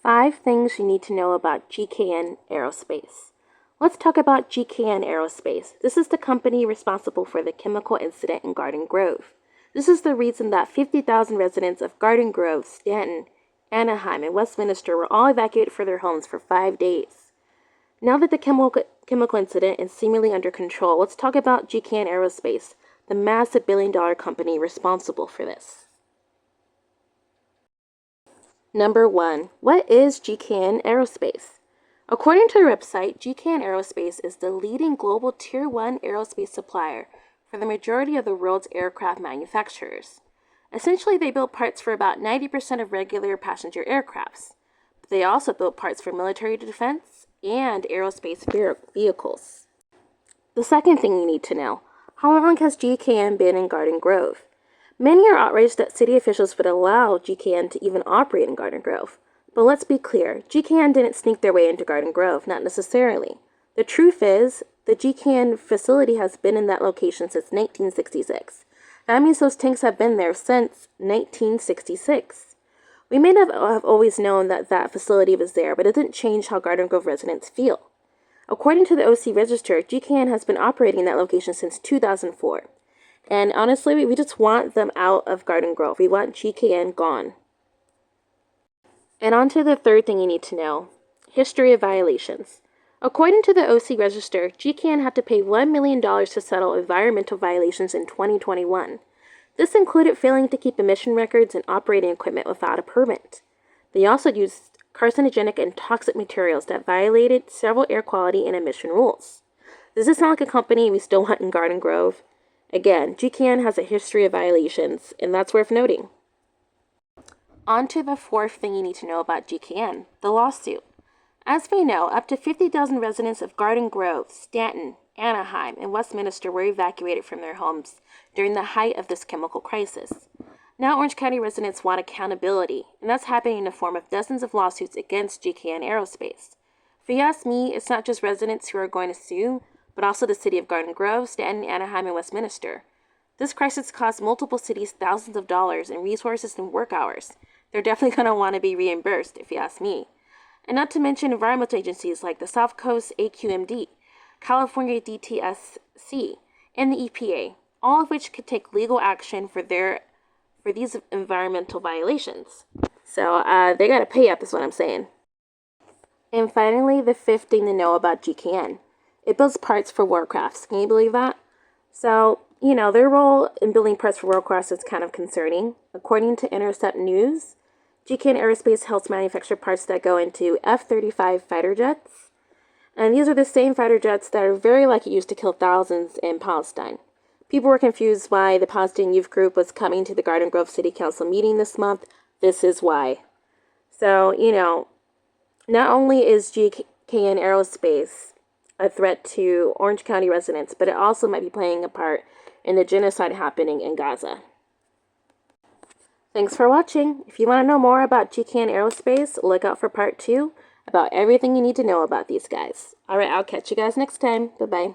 5 things you need to know about GKN Aerospace. Let's talk about GKN Aerospace. This is the company responsible for the chemical incident in Garden Grove. This is the reason that 50,000 residents of Garden Grove, Stanton, Anaheim, and Westminster were all evacuated for their homes for 5 days. Now that the chemical incident is seemingly under control, let's talk about GKN Aerospace, the massive billion-dollar company responsible for this. Number 1. What is GKN Aerospace? According to their website, GKN Aerospace is the leading global Tier 1 aerospace supplier for the majority of the world's aircraft manufacturers. Essentially, they build parts for about 90% of regular passenger aircrafts, but they also build parts for military defense and aerospace vehicles. The second thing you need to know, how long has GKN been in Garden Grove? Many are outraged that city officials would allow GKN to even operate in Garden Grove. But let's be clear, GKN didn't sneak their way into Garden Grove, not necessarily. The truth is, the GKN facility has been in that location since 1966. That means those tanks have been there since 1966. We may not have always known that that facility was there, but it didn't change how Garden Grove residents feel. According to the OC Register, GKN has been operating in that location since 2004. And honestly, we just want them out of Garden Grove. We want GKN gone. And on to the third thing you need to know, history of violations. According to the OC Register, GKN had to pay $1 million to settle environmental violations in 2021. This included failing to keep emission records and operating equipment without a permit. They also used carcinogenic and toxic materials that violated several air quality and emission rules. Does this sound like a company we still want in Garden Grove? Again, GKN has a history of violations, and that's worth noting. On to the fourth thing you need to know about GKN, the lawsuit. As we know, up to 50,000 residents of Garden Grove, Stanton, Anaheim, and Westminster were evacuated from their homes during the height of this chemical crisis. Now Orange County residents want accountability, and that's happening in the form of dozens of lawsuits against GKN Aerospace. If you ask me, it's not just residents who are going to sue, but also the city of Garden Grove, Stanton, Anaheim, and Westminster. This crisis cost multiple cities thousands of dollars in resources and work hours. They're definitely going to want to be reimbursed, if you ask me. And not to mention environmental agencies like the South Coast AQMD, California DTSC, and the EPA, all of which could take legal action for these environmental violations. So they got to pay up, is what I'm saying. And finally, the fifth thing to know about GKN. It builds parts for warcrafts. Can you believe that? So, their role in building parts for warcrafts is kind of concerning. According to Intercept News, GKN Aerospace helps manufacture parts that go into F-35 fighter jets. And these are the same fighter jets that are very likely used to kill thousands in Palestine. People were confused why the Palestinian Youth Group was coming to the Garden Grove City Council meeting this month. This is why. So, not only is GKN Aerospace a threat to Orange County residents, but it also might be playing a part in the genocide happening in Gaza. Thanks for watching. If you want to know more about GKN Aerospace, look out for part 2 about everything you need to know about these guys. Alright, I'll catch you guys next time. Bye-bye.